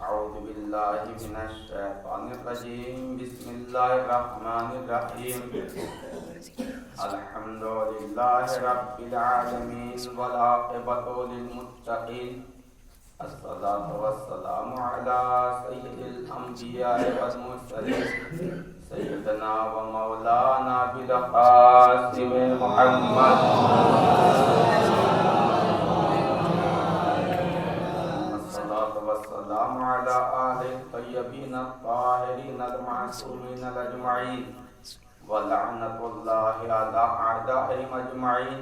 أعوذ بالله من الشيطان الرجيم بسم الله الرحمن الرحيم الحمد لله رب العالمين والعاقبة للمتقين الصلاة والسلام على سيد الأنبياء والمرسلين سيدنا ومولانا بالقاسم محمد والسلام على آل الطيبين الطاهرين المعصومين الأجمعين ولعنة الله على أعدائهم أجمعين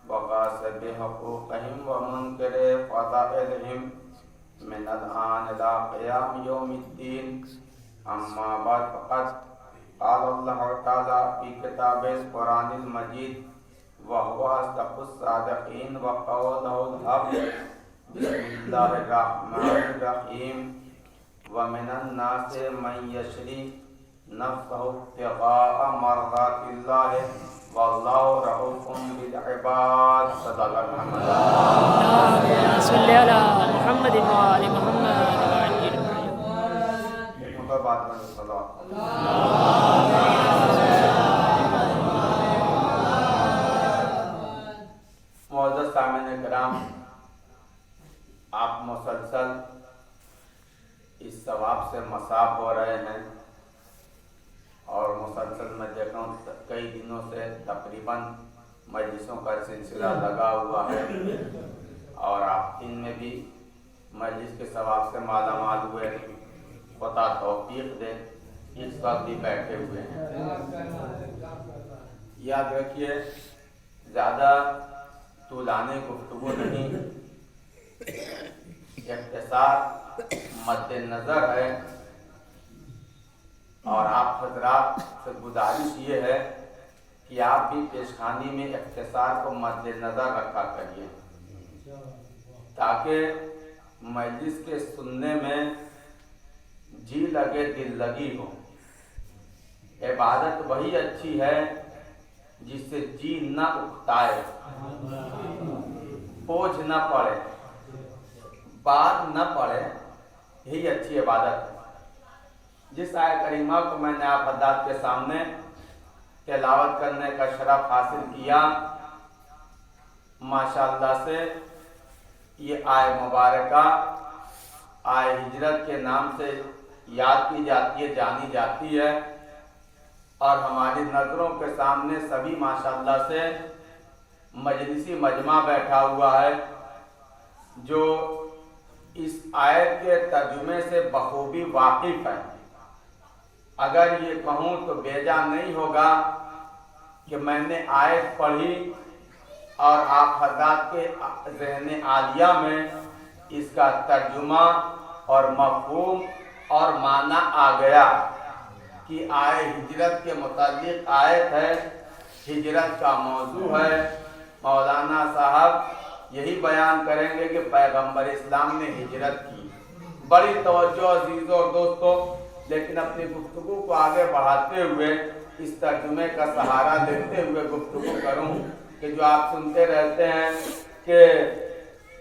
وغاصب حقوقهم ومنكر فضائلهم من الآن إلى قيام يوم الدين أما بعد فقد قال الله تعالى في كتابه القرآن المجيد وهو أصدق الصادقين وقوله الحق بسم الله الرحمن الرحيم ومن الناس من يشري نفسه ابتغاء مرضات الله والله رؤوف بالعباد صدق الله اللهم صل على محمد وآل محمد معزز سامعین کرام، آپ مسلسل اس ثواب سے مصاب ہو رہے ہیں اور مسلسل میں دیکھا ہوں کئی دنوں سے تقریباً مجلسوں کا سلسلہ لگا ہوا ہے اور آپ ان میں بھی مجلس کے ثواب سے مالا مال ہوئے، خدا توفیق دے، اس وقت بھی بیٹھے ہوئے ہیں۔ یاد رکھیے زیادہ طولانی گفتگو نہیں، اختصار مد نظر ہے اور آپ حضرات سے گزارش یہ ہے کہ آپ بھی پیشخانی میں اختصار کو مد نظر رکھا کریے تاکہ مجلس کے سننے میں جی لگے دل لگی ہو۔ عبادت وہی اچھی ہے جس سے جی نہ اکتائے، بوجھ نہ پڑے، بات نہ پڑے، یہی اچھی عبادت ہے۔ جس آیت کریمہ کو میں نے آپ حضرات کے سامنے تلاوت کرنے کا شرف حاصل کیا، ماشاءاللہ سے یہ آیت مبارکہ آیت ہجرت کے نام سے یاد کی جاتی ہے، جانی جاتی ہے اور ہماری نظروں کے سامنے سبھی ماشاءاللہ سے مجلسی مجمع بیٹھا ہوا ہے جو اس آیت کے ترجمے سے بخوبی واقف ہے۔ اگر یہ کہوں تو بیجا نہیں ہوگا کہ میں نے آیت پڑھی اور آپ حضرات کے ذہن عالیہ میں اس کا ترجمہ اور مفہوم اور معنی آ گیا کہ آیت ہجرت کے متعلق آیت ہے، ہجرت کا موضوع ہے۔ مولانا صاحب یہی بیان کریں گے کہ پیغمبر اسلام نے ہجرت کی۔ بڑی توجہ عزیزوں اور دوستوں، لیکن اپنی گفتگو کو آگے بڑھاتے ہوئے اس ترجمے کا سہارا لیتے ہوئے گفتگو کروں کہ جو آپ سنتے رہتے ہیں کہ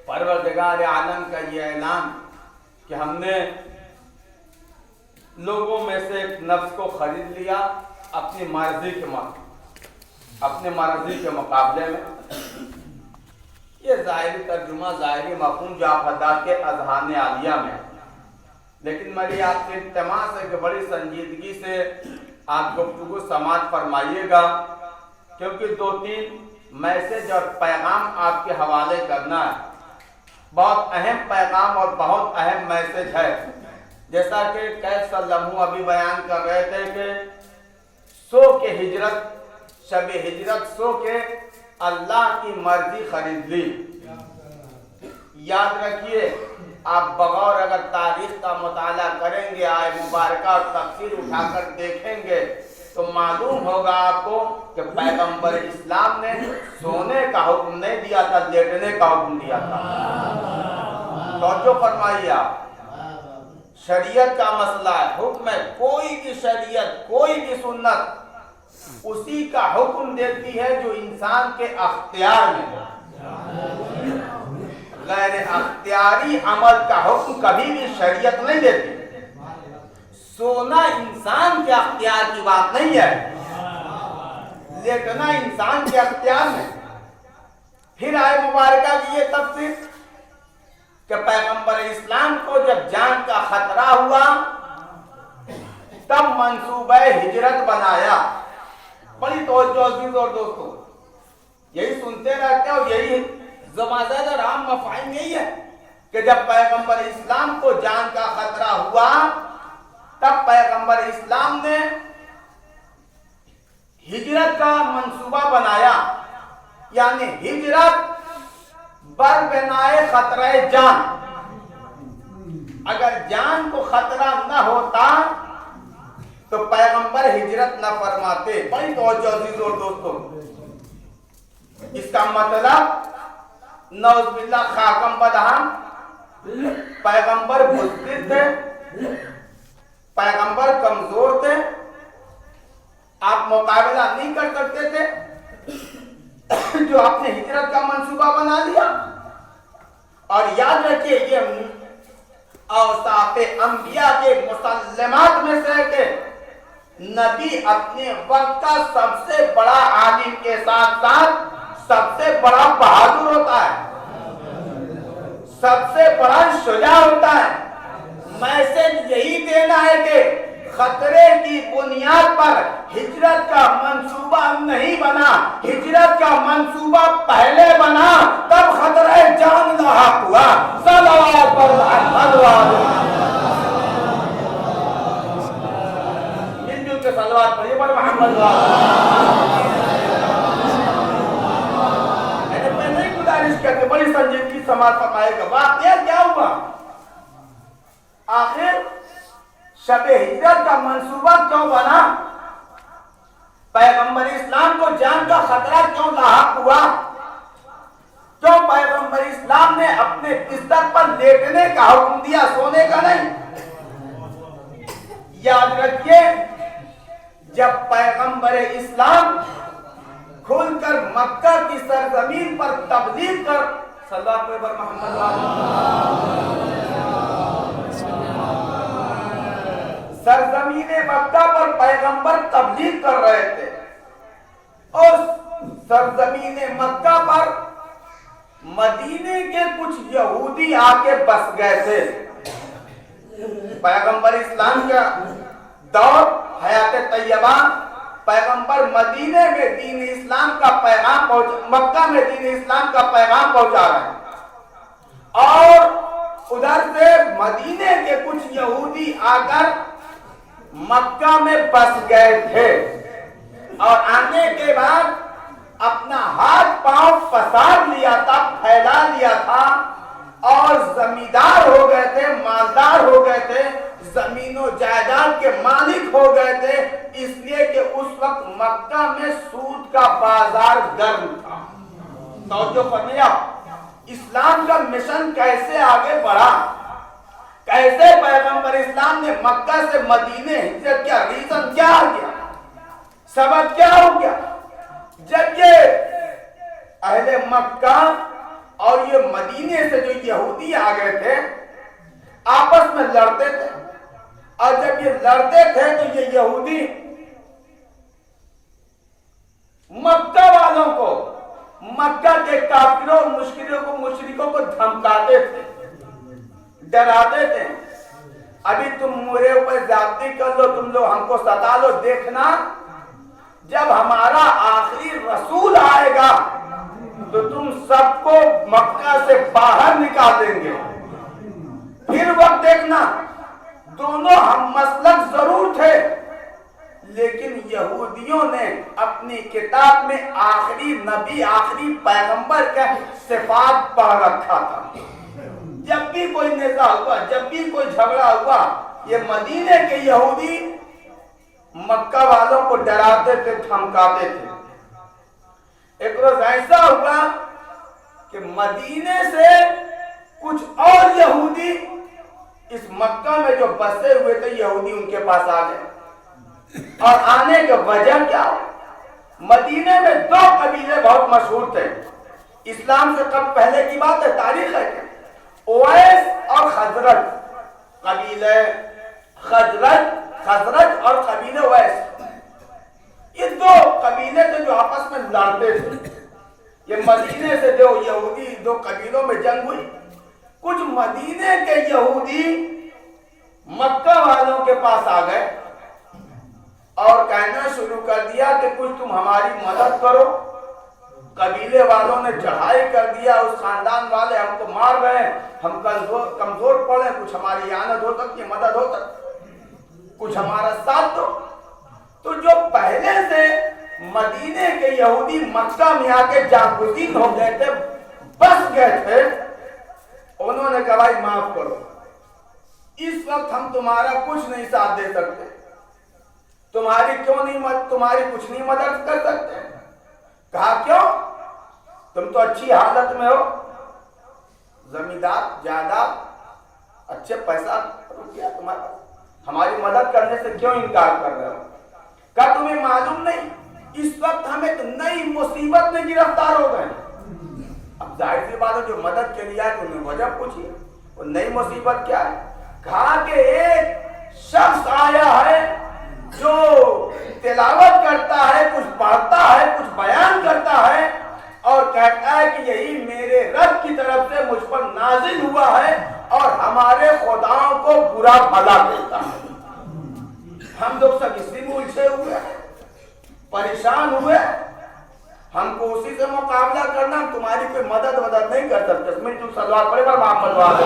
پروردگار عالم کا یہ اعلان کہ ہم نے لوگوں میں سے ایک نفس کو خرید لیا اپنی مرضی کے مقابلے میں۔ یہ ظاہری ترجمہ، ظاہری مفہوم جو آپ حضرات کے اذہان عالیہ میں، لیکن میری آپ سے التماس ہے کہ بڑی سنجیدگی سے آپ گفتگو سماعت فرمائیے گا، کیونکہ 2-3 میسج اور پیغام آپ کے حوالے کرنا ہے۔ بہت اہم پیغام اور بہت اہم میسج ہے، جیسا کہ کیف سلمو ابھی بیان کر رہے تھے کہ سو کے ہجرت، شب ہجرت سو کے اللہ کی مرضی خرید لی۔ یاد رکھیے، آپ بغور اگر تاریخ کا مطالعہ کریں گے، آیت مبارکہ اور تفسیر اٹھا کر دیکھیں گے تو معلوم ہوگا آپ کو کہ پیغمبر اسلام نے سونے کا حکم نہیں دیا تھا، لیٹنے کا حکم دیا تھا۔ توجہ فرمائیے، آپ شریعت کا مسئلہ ہے، حکم ہے، کوئی بھی شریعت، کوئی بھی سنت اسی کا حکم دیتی ہے جو انسان کے اختیار میں ہے۔ غیر اختیاری عمل کا حکم کبھی بھی شریعت نہیں دیتی. سونا انسان کے اختیار کی بات نہیں ہے، لیٹنا انسان کے اختیار میں. پھر آئے مبارکہ کی یہ تفسیر کہ پیغمبر اسلام کو جب جان کا خطرہ ہوا تب منصوبہ ہجرت بنایا. بڑی توجہ عزیز اور دوستو، یہی سنتے رہتے ہیں اور یہی زبان اور عام مفاہیم یہی ہے کہ جب پیغمبر اسلام کو جان کا خطرہ ہوا تب پیغمبر اسلام نے ہجرت کا منصوبہ بنایا. یعنی ہجرت بربنائے خطرہ جان. اگر جان کو خطرہ نہ ہوتا تو پیغمبر ہجرت نہ فرماتے. بڑی توجہ عزیز اور دوستو، اس کا مطلب نعوذ باللہ خاکم بدہم پیغمبر بزدل تھے، پیغمبر کمزور تھے، آپ مقابلہ نہیں کر سکتے تھے، جو آپ نے ہجرت کا منصوبہ بنا لیا. اور یاد رکھیے یہ اوصاف انبیاء کے مسلمات میں سے کہ نبی اپنے وقت کا سب سے بڑا عالم کے ساتھ ساتھ سب سے بڑا بہادر ہوتا ہے، سب سے بڑا شجاع ہوتا ہے. میسج یہی دینا ہے کہ خطرے کی بنیاد پر ہجرت کا منصوبہ نہیں بنا، ہجرت کا منصوبہ پہلے بنا تب خطرہ جان لاحق ہوا. صلوات پر محمد مل جل کے صلوات پڑھیے پر محمد. میں نہیں گزارش کرتے، بڑی سنجیدگی سماعت فرمائے گا. واقعہ کیا ہوا؟ آخر شب ہجرت کا منصوبہ کیوں بنا؟ پیغمبر اسلام کو جان کا خطرہ کیوں لاحق ہوا؟ کیوں پیغمبر اسلام نے اپنے بستر پر لیٹنے کا حکم دیا، سونے کا نہیں؟ یاد رکھیے جب پیغمبر اسلام کھل کر مکہ کی سرزمین پر تبلیغ کر صلوات پر محمد سرزمین مکہ پر پیغمبر تبلیغ کر رہے تھے. اس سرزمین مکہ پر مدینے کے کچھ یہودی آ کے بس گئے تھے. پیغمبر اسلام کا دور حیات طیبہ، پیغمبر مدینے میں دین اسلام کا پیغام مکہ میں دین اسلام کا پیغام پہنچا رہے ہیں، اور ادھر سے مدینے کے کچھ یہودی آ کر مکہ میں بس گئے تھے، اور آنے کے بعد اپنا ہاتھ پاؤں پسار لیا تھا، پھیلا لیا تھا، اور زمیندار ہو گئے تھے، مالدار ہو گئے تھے، زمین و جائیداد کے مالک ہو گئے تھے. اس لیے کہ اس وقت مکہ میں سود کا بازار گرم تھا. توجہ فرمائیے، اسلام کا مشن کیسے آگے بڑھا، کیسے پیغمبر اسلام نے مکہ سے مدینے ہجرت کیا، ریزن کیا آ گیا، سبب کیا ہو گیا؟ جب یہ اہل مکہ اور یہ مدینے سے جو یہودی آ گئے تھے آپس میں لڑتے تھے، اور جب یہ لڑتے تھے تو یہ یہودی مکہ والوں کو، مکہ کے کافروں مشرکوں کو دھمکاتے تھے، ڈراتے تھے. ابھی تم میرے اوپر زیادتی کر لو، تم لوگ ہم کو ستا لو، دیکھنا جب ہمارا آخری رسول آئے گا تو تم سب کو مکہ سے باہر نکال دیں گے. پھر وقت دیکھنا، دونوں ہم مسلک ضرور تھے، لیکن یہودیوں نے اپنی کتاب میں آخری نبی، آخری پیغمبر کا صفات پڑھ رکھا تھا. جب بھی کوئی نزاع ہوا، جب بھی کوئی جھگڑا ہوا، یہ مدینے کے یہودی مکہ والوں کو ڈراتے تھے، دھمکاتے تھے. ایک روز ایسا ہوا کہ مدینے سے کچھ اور یہودی اس مکہ میں جو بسے ہوئے تھے یہودی ان کے پاس آ گئے. اور آنے کی وجہ کیا؟ مدینے میں دو قبیلے بہت مشہور تھے. اسلام سے قبل پہلے کی بات ہے، تاریخ ہے کہ اویس اور خزرج قبیلے، خزرج اور قبیلے اویس، یہ دو قبیلے تھے جو آپس میں لڑتے تھے۔ یہ مدینے سے جو یہودی دو قبیلوں میں جنگ ہوئی، کچھ مدینے کے یہودی مکہ والوں کے پاس آ گئے اور کہنا شروع کر دیا کہ کچھ تم ہماری مدد کرو۔ قبیلے والوں نے چڑھائی کر دیا، اس خاندان والے ہم کو مار رہے ہیں، ہم کمزور پڑے، کچھ ہماری اعانت ہو سکتی ہے، مدد ہو سکتی، کچھ ہمارا ساتھ دو۔ تو جو پہلے سے مدینے کے یہودی مکہ میں آ کے جاگزین ہو گئے تھے، بس گئے تھے، انہوں نے کہا بھائی معاف کرو، اس وقت ہم تمہارا کچھ نہیں ساتھ دے سکتے، تمہاری کچھ نہیں مدد کر سکتے۔ کہا کیوں؟ تم تو اچھی حالت میں ہو، زمیندار، جائیداد، اچھے پیسہ روپیہ تمہارے پاس، ہماری مدد کرنے سے کیوں انکار کر رہے ہو؟ کہا تمہیں معلوم نہیں اس وقت ہم ایک نئی مصیبت میں گرفتار ہو گئے۔ اب ظاہر سی بات ہے جو مدد کے لیے آئے تو انہیں وجہ پوچھی، وہ نئی مصیبت کیا ہے؟ کہا کہ ایک شخص آیا ہے جو تلاوت کرتا ہے، کچھ پڑھتا ہے، کچھ بیان کرتا ہے اور کہتا ہے کہ یہی میرے رب کی طرف سے مجھ پر نازل ہوا ہے اور ہمارے خداؤں کو برا بھلا کہتا ہے۔ ہم لوگ سب اسی میں الجھے ہوئے ہیں، پریشان ہوئے، ہم کو اسی سے مقابلہ کرنا، ہم تمہاری کوئی مدد نہیں کر سکتے۔ اس میں جو سلوات پڑے پر محمد والے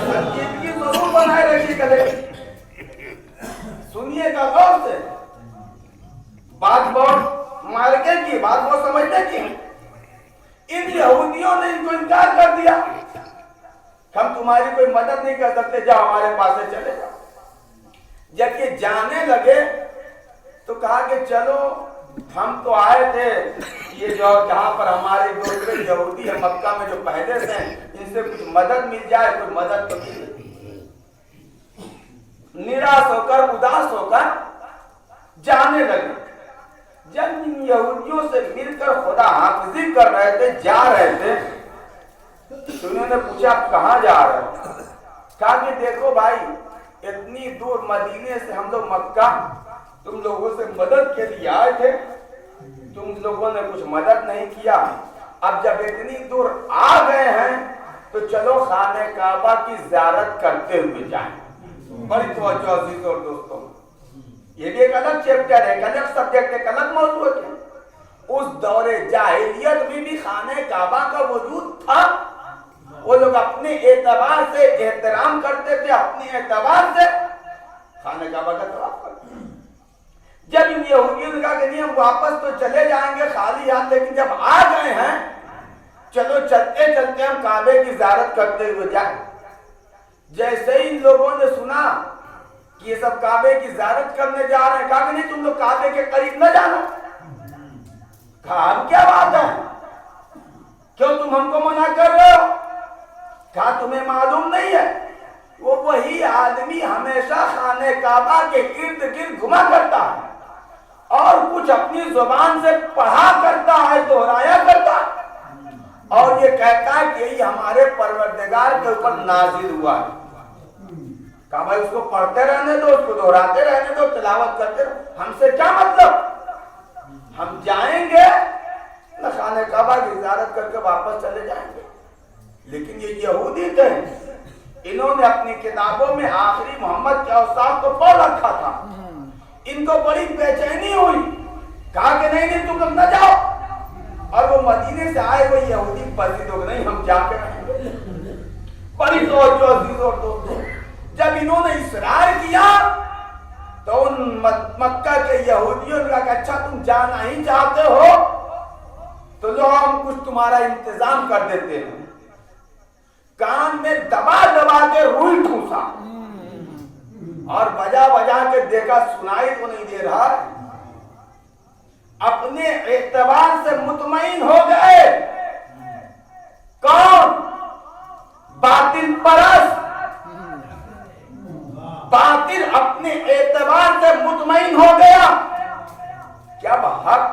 سنجیدگی ضرور بنائے رکھیے کدے، سنیے گا غور سے، بات بہت مارکے کی، بات بہت سمجھنے کی۔ ان یہودیوں نے ان کو انکار کر دیا، ہم تمہاری کوئی مدد نہیں کر سکتے، جاؤ ہمارے پاس سے چلے جاؤ۔ جب یہ جانے لگے تو کہا کہ چلو ہم تو آئے تھے، یہ جو جہاں پر ہمارے دوسرے یہودی ہیں مکہ میں جو پہلے سے ہیں، ان سے کچھ مدد مل جائے، کوئی مدد تو مل۔ نراش ہو کر، اداس ہو کر جانے لگے۔ جب ان یہودیوں سے مل کر خدا حافظی کر رہے تھے، جا رہے تھے، تو انہوں نے پوچھا آپ کہاں جا رہے ہیں؟ کہا کہ دیکھو بھائی، اتنی دور مدینے سے ہم لوگ مکہ تم لوگوں سے مدد کے لیے آئے تھے، تم لوگوں نے کچھ مدد نہیں کیا، اب جب اتنی دور آ گئے ہیں تو چلو خانہ کعبہ کی زیارت کرتے ہوئے جائیں۔ بڑی توجہ عزیز اور دوستوں، یہ بھی ایک الگ چیپٹر ہے، ایک الگ سبجیکٹ، ایک الگ موضوع ہے۔ اس دور جاہلیت میں بھی خانہ کعبہ کا وجود تھا، وہ لوگ اپنے اعتبار سے احترام کرتے تھے، اپنے اعتبار سے خانہ کعبہ کا طواف کرتے تھے۔ جب ان یہودیوں نے کہا کہ نہیں ہم واپس تو چلے جائیں گے خالی ہاتھ، لیکن جب آ گئے ہیں چلو چلتے چلتے ہم کعبے کی زیارت کرتے ہوئے جائیں۔ جیسے ہی ان لوگوں نے سنا کہ یہ سب کعبے کی زیارت کرنے جا رہے ہیں، کہا کہ نہیں تم لوگ کعبے کے قریب نہ جانا۔ کہا اب کیا بات ہے، کیوں تم ہم کو منع کر رہے ہو؟ کہا تمہیں معلوم نہیں ہے وہ وہی آدمی ہمیشہ خانہ کعبہ کے ارد گرد گھما کرتا ہے اور کچھ اپنی زبان سے پڑھا کرتا ہے، دہرایا کرتا ہے اور یہ کہتا ہے کہ یہی ہمارے پروردگار کے اوپر نازل ہوا ہے۔ کہا بھائی اس کو پڑھتے رہنے دو، اس کو دہراتے رہنے دو، تلاوت کرتے رہو، ہم سے کیا مطلب؟ ہم جائیں گے نہ خانہ کعبہ کی زیارت کر کے واپس چلے جائیں گے۔ لیکن یہ یہودی تھے، انہوں نے اپنی کتابوں میں آخری محمد کے اوصاف کو پڑھ رکھا تھا، ان کو بڑی بے چینی ہوئی، کہا کہ نہیں تم لوگ نہ جاؤ، اور وہ مدینے سے آئے ہوئے یہودی پذیر ہو گئے، نہیں ہم جا کے رہیں گے۔ بڑی توجہ عزیز اور دوستوں، جب انہوں نے اصرار کیا تو ان مکہ کے یہودیوں نے کہا کہ اچھا تم جانا ہی چاہتے ہو تو لو ہم کچھ تمہارا انتظام کر دیتے ہیں۔ کان میں دبا دبا کے روئی ٹھوسا اور بجا بجا کے دیکھا سنائی تو نہیں دے رہا، اپنے اعتبار سے مطمئن ہو گئے۔ کون؟ باطل پرست، باطل اپنے اعتبار سے مطمئن ہو گیا کہ اب حق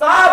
7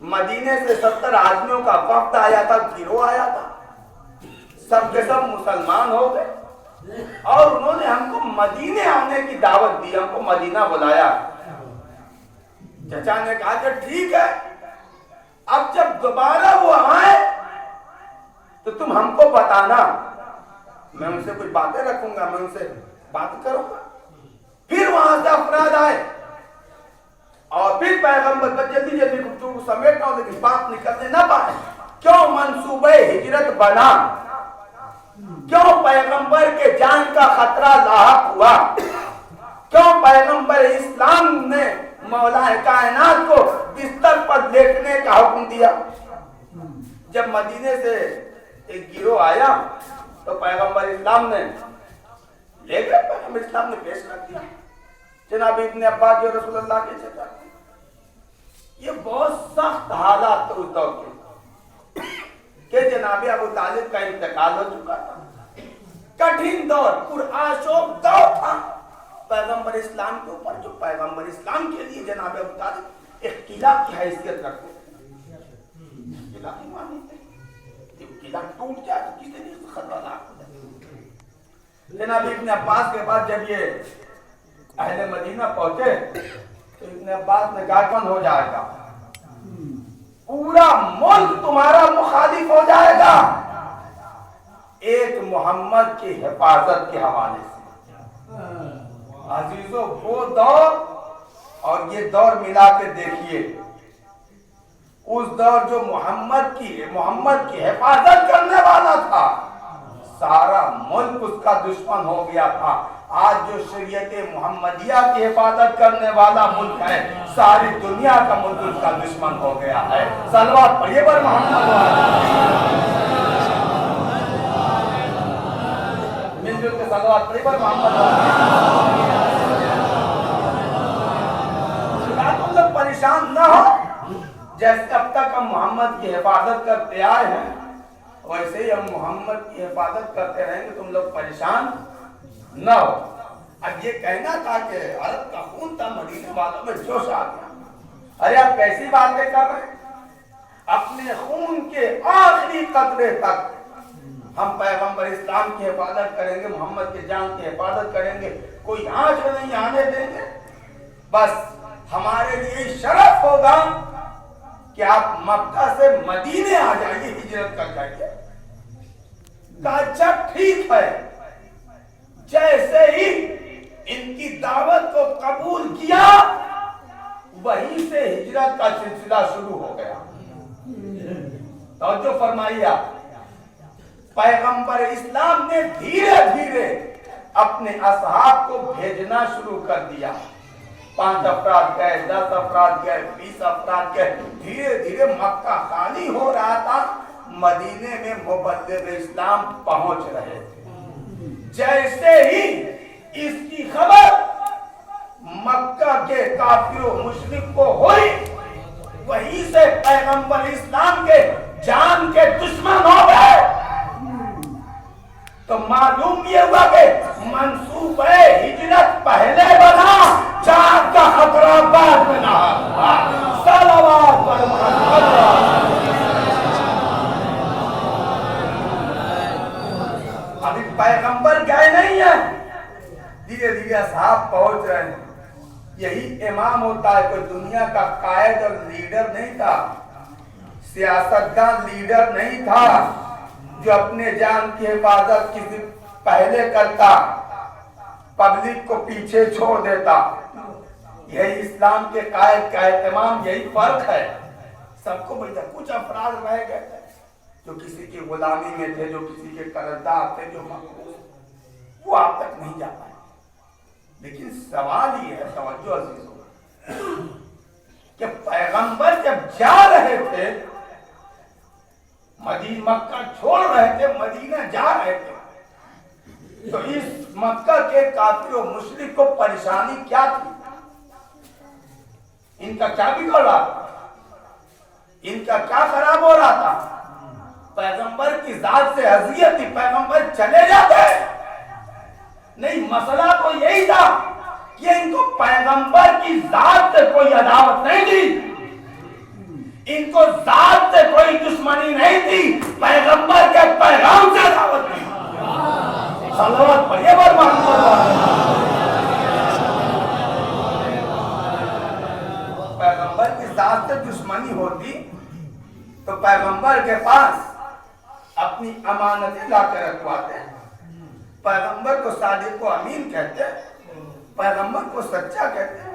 مدینے سے 70 آدمیوں کا وفد آیا تھا، گروہ آیا تھا، سب کے سب مسلمان ہو گئے اور انہوں نے ہم کو مدینے آنے کی دعوت دی، ہم کو مدینہ بلایا۔ چچا نے کہا کہ ٹھیک ہے، اب جب دوبارہ وہ آئے تو تم ہم کو بتانا، میں ان سے کچھ باتیں رکھوں گا، میں ان سے بات کروں گا۔ پھر وہاں سے افراد آئے اور پھر پیغمبر پر جلدی جلدی گفتگو سمیٹنا ہو، لیکن بات نکلنے نہ پائے۔ کیوں منصوبہ ہجرت بنا؟ کیوں پیغمبر کے جان کا خطرہ لاحق ہوا؟ کیوں پیغمبر اسلام نے مولا کائنات کو بستر پر لیٹنے کا حکم دیا؟ جب مدینے سے ایک گروہ آیا تو پیغمبر اسلام نے لے گئے، پیغمبر اسلام نے پیش کر دیا جناب ابن عباس جو رسول اللہ کے چچا تھے۔ یہ بہت سخت حالات تو اس دور کے کہ جناب ابو طالب کا انتقال ہو چکا تھا، کٹھن دور، پرآشوب دور تھا پیغمبر اسلام کے اوپر، جو پیغمبر اسلام کے لیے جناب ابو طالب ایک قلعہ کی حیثیت رکھتے تھے۔ قلعہ کی معنی تھے جب قلعہ ٹوٹ جائے تو کسی نے خطرہ لاحق ہو جائے۔ جناب ابن عباس کے بعد جب یہ اہل مدینہ پہنچے تو ابن عباس نے کہا کون ہو جائے گا؟ پورا ملک تمہارا مخالف ہو جائے گا ایک محمد کی حفاظت کے حوالے سے۔ عزیزو وہ دور اور یہ دور ملا کے دیکھیے، اس دور جو محمد کی حفاظت کرنے والا تھا، سارا ملک اس کا دشمن ہو گیا تھا۔ آج جو شریعت محمدیہ کی حفاظت کرنے والا ملک ہے، ساری دنیا کا ملک اس کا دشمن ہو گیا ہے۔ صلوات پڑھیے پر محمد، مل جل کے صلوات پڑھیے پر محمد۔ تم لوگ پریشان نہ ہو، جیسے اب تک ہم محمد کی حفاظت کرتے آئے ہیں ویسے ہی ہم محمد کی حفاظت کرتے رہیں گے، تم لوگ پریشان نہ ہو۔ اب یہ کہنا تھا کہ عرب کا خون تھا، مدینے والوں میں جوش آ گیا۔ ارے آپ کیسی باتیں کر رہے ہیں؟ اپنے خون کے آخری قطرے تک ہم پیغمبر اسلام کی حفاظت کریں گے، محمد کے جان کی حفاظت کریں گے، کوئی آنچ نہیں آنے دیں گے۔ بس ہمارے لیے شرف ہوگا کہ آپ مکہ سے مدینے آ جائیے، ہجرت کر جائیے۔ کہا اچھا ٹھیک ہے۔ جیسے ہی ان کی دعوت کو قبول کیا وہیں سے ہجرت کا سلسلہ شروع ہو گیا۔ توجہ فرمائیے آپ، پیغمبر اسلام نے دھیرے دھیرے اپنے اصحاب کو بھیجنا شروع کر دیا۔ 5 افراد گئے، 10 افراد گئے، 20 افراد گئے، دھیرے دھیرے مکہ خالی ہو رہا تھا، مدینے میں مبلغ اسلام پہنچ رہے تھے۔ جیسے ہی اس کی خبر مکہ کے کافر و مشرک کو ہوئی وہیں سے پیغمبر اسلام کے جان کے دشمن ہو گئے۔ تو معلوم یہ ہوا کہ منصوبہ ہجرت پہلے بنا، جان کا خطرہ بعد میں نہ۔ صلوات پر محمد۔ ابھی پیغمبر گئے نہیں ہیں، دھیرے دھیرے اصحاب پہنچ رہے ہیں۔ یہی امام ہوتا ہے، کوئی دنیا کا قائد اور لیڈر نہیں تھا، سیاستدان لیڈر نہیں تھا جو اپنے جان کی حفاظت کسی پہلے کرتا، پبلک کو پیچھے چھوڑ دیتا۔ یہی اسلام کے قائد کا اہتمام، یہی فرق ہے۔ سب کو ملتا، کچھ افراد رہ گئے تھے جو کسی کی غلامی میں تھے، جو کسی کے قرضدار تھے، جو مقبوض، وہ آپ تک نہیں جا پائے۔ لیکن سوال یہ ہے، توجہ عزیزوں، کہ پیغمبر جب جا رہے تھے، مکہ چھوڑ رہے تھے، مدینہ جا رہے تھے، تو اس مکہ کے کافر و مشرک کو پریشانی کیا تھی؟ ان کا کیا بگڑ رہا تھا؟ ان کا کیا خراب ہو رہا تھا؟ پیغمبر کی ذات سے اذیت تھی، پیغمبر چلے جاتے نہیں۔ مسئلہ تو یہی تھا کہ ان کو پیغمبر کی ذات سے کوئی عداوت نہیں تھی، ان کو ذات سے کوئی دشمنی نہیں تھی، پیغمبر کے پیغام سے دعوت تھی۔ صلوات پڑھیے پیغمبر کی ذات سے دشمنی ہوتی تو پیغمبر کے پاس اپنی امانتیں لا کے رکھواتے ہیں، پیغمبر کو صادق و امین کہتے ہیں، پیغمبر کو سچا کہتے ہیں۔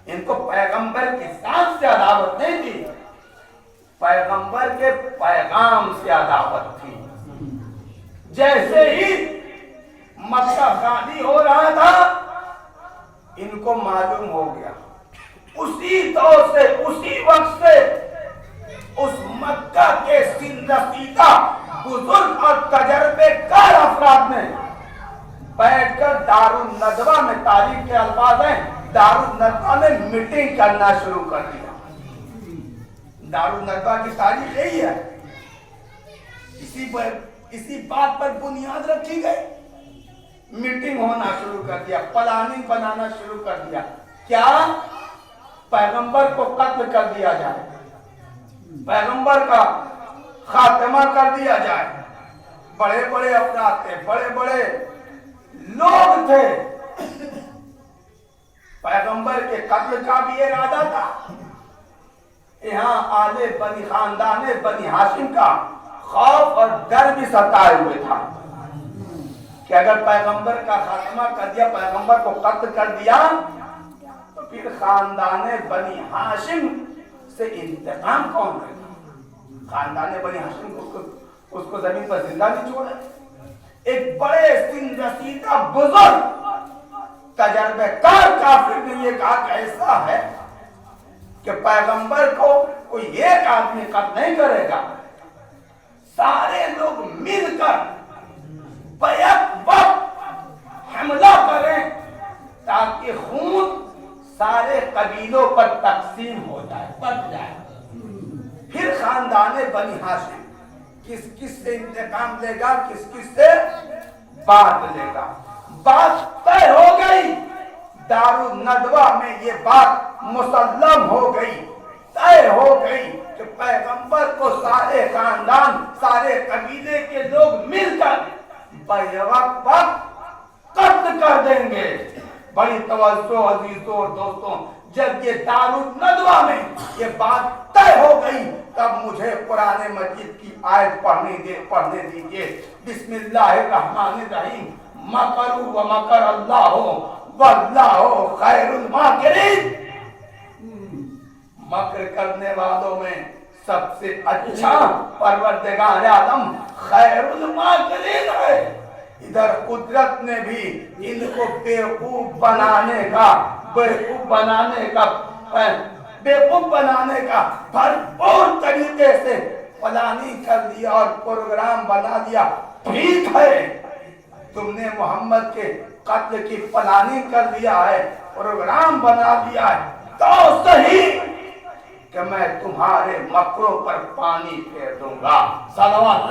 ان کو پیغمبر کی ذات سے عداوت نہیں تھی، پیغمبر کے پیغام سے عداوت تھی۔ جیسے ہی مکہ خالی ہو رہا تھا ان کو معلوم ہو گیا، اسی دور سے اسی وقت سے اس مکہ کے سنجیدہ بزرگ اور تجربے کار افراد نے بیٹھ کر دارالندوہ میں، تاریخ کے الفاظ ہیں، دارالندوہ میں میٹنگ کرنا شروع کر دیا۔ دارالندوہ کی تاریخ یہی ہے، اسی بات پر بنیاد رکھی گئی، میٹنگ ہونا شروع کر دیا، پلاننگ بنانا شروع کر دیا۔ کیا؟ پیغمبر کو قتل کر دیا جائے، پیغمبر کا خاتمہ کر دیا جائے۔ بڑے بڑے افراد تھے، بڑے بڑے لوگ تھے، پیغمبر کے قتل کا بھی ارادہ تھا۔ یہاں آل بنی خاندان بنی ہاشم کا خوف اور ڈر بھی ستائے ہوئے تھا کہ اگر پیغمبر کا خاتمہ کر دیا، پیغمبر کو قتل کر دیا تو پھر خاندان بنی ہاشم سے انتقام کون لے گا؟ خاندان بنی ہاشم اس کو زمین پر زندہ نہیں چھوڑا۔ ایک بڑے سن رسیدہ بزرگ تجربہ کار کافر نے یہ کہا کہ ایسا ہے کہ پیغمبر کو کوئی ایک آدمی قتل نہیں کرے گا، سارے لوگ مل کر بیک وقت حملہ کریں تاکہ خون سارے قبیلوں پر تقسیم ہو جائے، بٹ جائے۔ پھر خاندان بنی ہاشم کس کس سے انتقام لے گا، کس کس سے بات لے گا۔ بات طے ہو گئی، دارالندوہ میں یہ بات مسلم ہو گئی، طے ہو گئی کہ پیغمبر کو سارے خاندان، سارے قبیلے کے لوگ مل کر بیک وقت قتل کر دیں گے۔ بڑی توجہ عزیزوں اور دوستوں، جب یہ دارالندوہ میں یہ بات طے ہو گئی تب مجھے قرآن مجید کی آیت پڑھنے دیجئے۔ بسم اللہ الرحمن الرحیم۔ مکروا ومکر اللہ واللہ خیر الماکرین۔ مکر کرنے والوں میں سب سے اچھا پروردگار عالم خیر الماکرین ہے۔ ادھر قدرت نے بھی ان کو بیوقوف بنانے کا بھرپور طریقے سے پلاننگ کر دیا اور پروگرام بنا دیا۔ ٹھیک ہے، تم نے محمد کے قتل کی پلاننگ کر دیا ہے، پروگرام بنا دیا ہے، تو صحیح کہ میں تمہارے مکروں پر پانی پھیر دوں گا۔ صلوات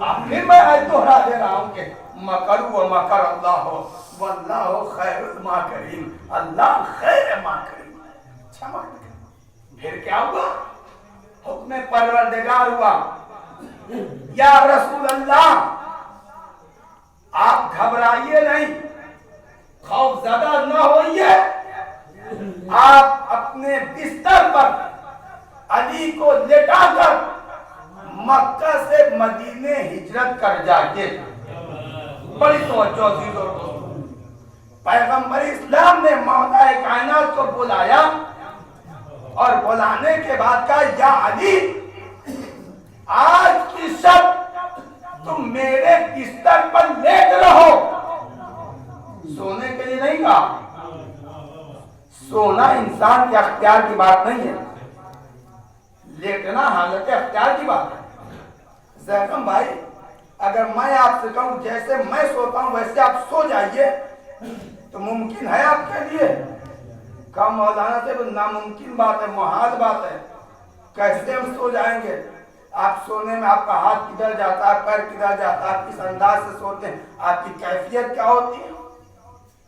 آخر میں دوہرا دے رہا ہوں کہ مکروا ومکر اللہ واللہ خیر الماکرین۔ اللہ خیر ماکرین، اچھا ماکرین۔ پھر کیا ہوا؟ حکم پروردگار ہوا، یا رسول اللہ آپ گھبرائیے نہیں، خوف زدہ نہ ہوئیے، آپ اپنے بستر پر علی کو لٹا کر مکہ سے مدینے ہجرت کر جائیے۔ بڑی توجہ عزیز اور دوستوں، پیغمبر اسلام نے مولا کائنات کو بلایا اور بلانے کے بعد کہا، یا علی آج کی شب تم میرے بستر پر لیٹ رہو۔ سونے کے لیے نہیں کہا، سونا انسان کے اختیار کی بات نہیں ہے، لیٹنا حالت اختیار کی بات ہے۔ زیکم بھائی، اگر میں آپ سے کہوں جیسے میں سوتا ہوں ویسے آپ سو جائیے تو ممکن ہے آپ کے لیے؟ کہا مولانا سے ناممکن بات ہے، محال بات ہے، کیسے ہم سو جائیں گے؟ آپ سونے میں آپ کا ہاتھ کدھر جاتا ہے، پیر کدھر جاتا ہے، آپ کس انداز سے سوتے ہیں، آپ کی کیفیت کیا ہوتی ہے؟